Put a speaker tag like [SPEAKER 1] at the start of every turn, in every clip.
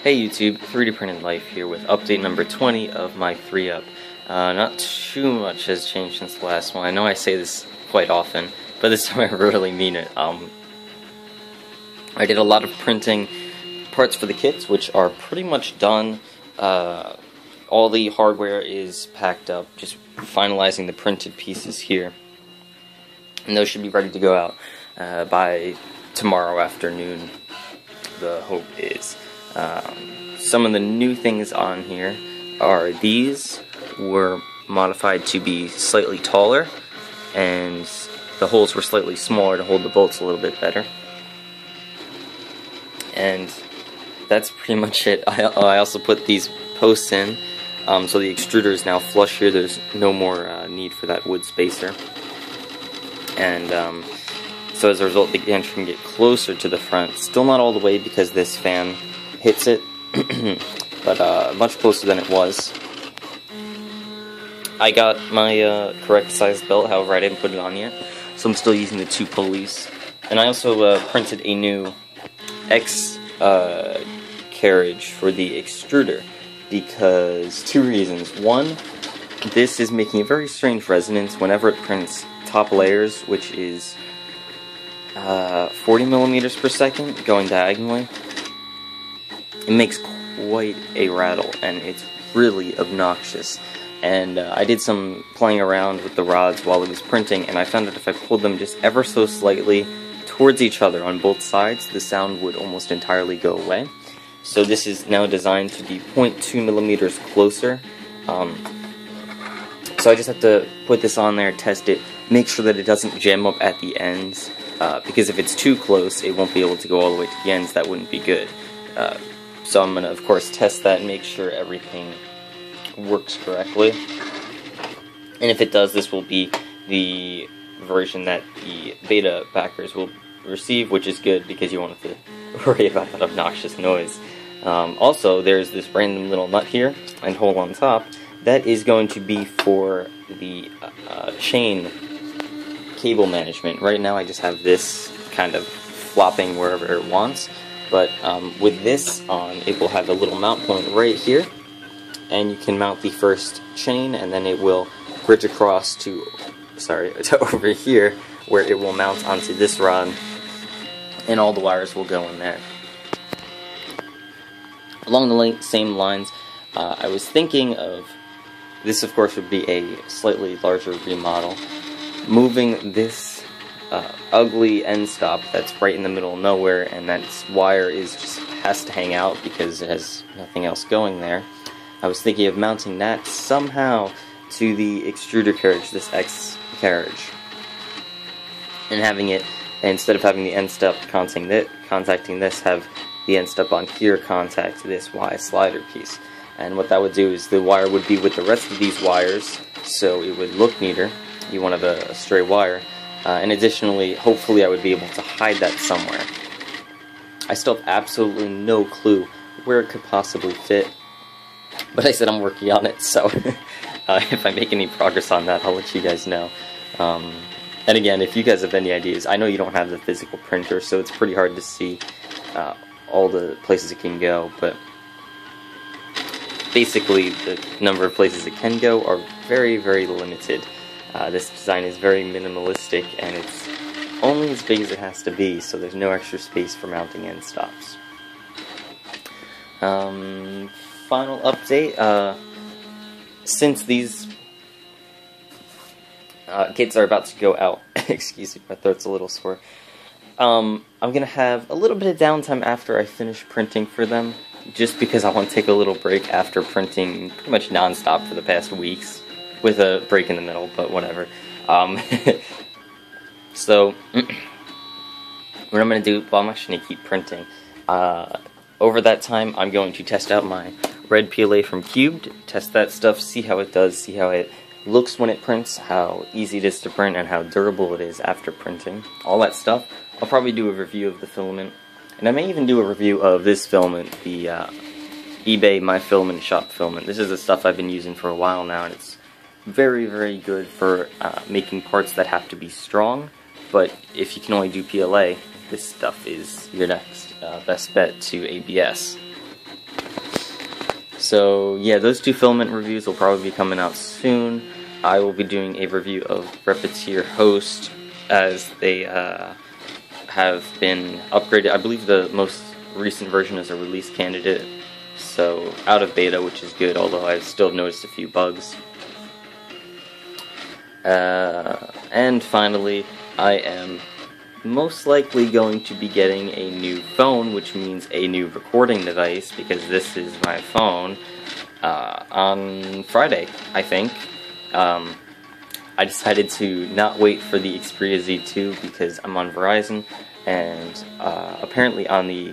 [SPEAKER 1] Hey YouTube, 3D Printed Life here with update number 20 of my 3-up. Not too much has changed since the last one. I know I say this quite often, but this time I really mean it. I did a lot of printing parts for the kits, which are pretty much done. All the hardware is packed up, just finalizing the printed pieces here. And those should be ready to go out by tomorrow afternoon, the hope is. Some of the new things on here are these were modified to be slightly taller, and the holes were slightly smaller to hold the bolts a little bit better. And that's pretty much it. I also put these posts in, so the extruder is now flush here. There's no more need for that wood spacer. And so as a result, the engine can get closer to the front. Still not all the way because this fan hits it, but much closer than it was. I got my correct size belt, however I didn't put it on yet, so I'm still using the 2 pulleys. And I also printed a new X carriage for the extruder, because 2 reasons. One, this is making a very strange resonance whenever it prints top layers, which is 40 millimeters per second going diagonally. It makes quite a rattle, and it's really obnoxious. And I did some playing around with the rods while it was printing, and I found that if I pulled them just ever so slightly towards each other on both sides, the sound would almost entirely go away. So this is now designed to be 0.2 millimeters closer. So I just have to put this on there, test it, make sure that it doesn't jam up at the ends, because if it's too close, it won't be able to go all the way to the ends. That wouldn't be good. So I'm going to, of course, test that and make sure everything works correctly. And if it does, this will be the version that the beta backers will receive, which is good because you won't have to worry about that obnoxious noise. Also, there's this random little nut here and hole on top. That is going to be for the chain cable management. Right now I just have this kind of flopping wherever it wants. But with this on, it will have a little mount point right here, and you can mount the first chain, and then it will bridge across to over here, where it will mount onto this rod, and all the wires will go in there. Along the same lines, I was thinking of, this of course would be a slightly larger remodel, moving this ugly end stop that's right in the middle of nowhere, and that wire has to hang out because it has nothing else going there. I was thinking of mounting that somehow to the extruder carriage, this X carriage, and having it, instead of having the end stop contacting this, have the end stop on here contact this Y slider piece. And what that would do is the wire would be with the rest of these wires, so it would look neater. You won't have a stray wire. And additionally, hopefully I would be able to hide that somewhere. I still have absolutely no clue where it could possibly fit, but I said I'm working on it, so if I make any progress on that, I'll let you guys know. And again, if you guys have any ideas, I know you don't have the physical printer, so it's pretty hard to see all the places it can go, but basically the number of places it can go are very, very limited. This design is very minimalistic, and it's only as big as it has to be, so there's no extra space for mounting end stops. Final update, since these kits are about to go out, excuse me, my throat's a little sore, I'm going to have a little bit of downtime after I finish printing for them, just because I want to take a little break after printing pretty much non-stop for the past weeks, with a break in the middle, but whatever. So, what I'm going to do, well, I'm actually going to keep printing. Over that time, I'm going to test out my red PLA from Cubed, test that stuff, see how it does, see how it looks when it prints, how easy it is to print, and how durable it is after printing. All that stuff. I'll probably do a review of the filament, and I may even do a review of this filament, the eBay My Filament Shop filament. This is the stuff I've been using for a while now, and it's very, very good for making parts that have to be strong, but if you can only do PLA, this stuff is your next best bet to ABS. So yeah, those two filament reviews will probably be coming out soon. I will be doing a review of Repetier Host, as they have been upgraded. I believe the most recent version is a release candidate, so out of beta, which is good, although I still have noticed a few bugs. And finally, I am most likely going to be getting a new phone, which means a new recording device, because this is my phone, on Friday, I think. I decided to not wait for the Xperia Z2 because I'm on Verizon, and apparently on the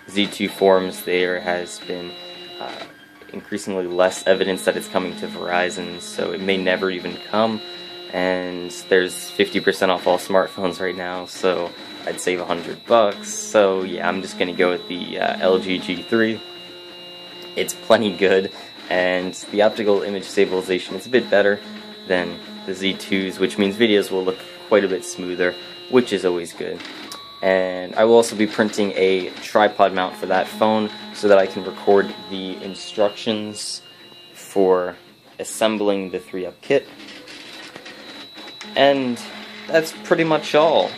[SPEAKER 1] Z2 forums there has been increasingly less evidence that it's coming to Verizon, so it may never even come, and there's 50% off all smartphones right now, so I'd save $100. So yeah, I'm just gonna go with the LG G3. It's plenty good, and the optical image stabilization is a bit better than the Z2's, which means videos will look quite a bit smoother, which is always good. And I will also be printing a tripod mount for that phone so that I can record the instructions for assembling the 3UP kit. And that's pretty much all.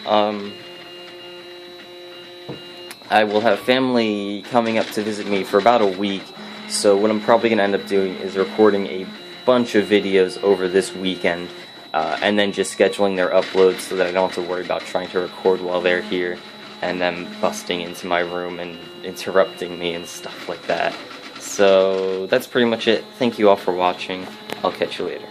[SPEAKER 1] I will have family coming up to visit me for about a week, so what I'm probably going to end up doing is recording a bunch of videos over this weekend, and then just scheduling their uploads so that I don't have to worry about trying to record while they're here and them busting into my room and interrupting me and stuff like that. So that's pretty much it. Thank you all for watching. I'll catch you later.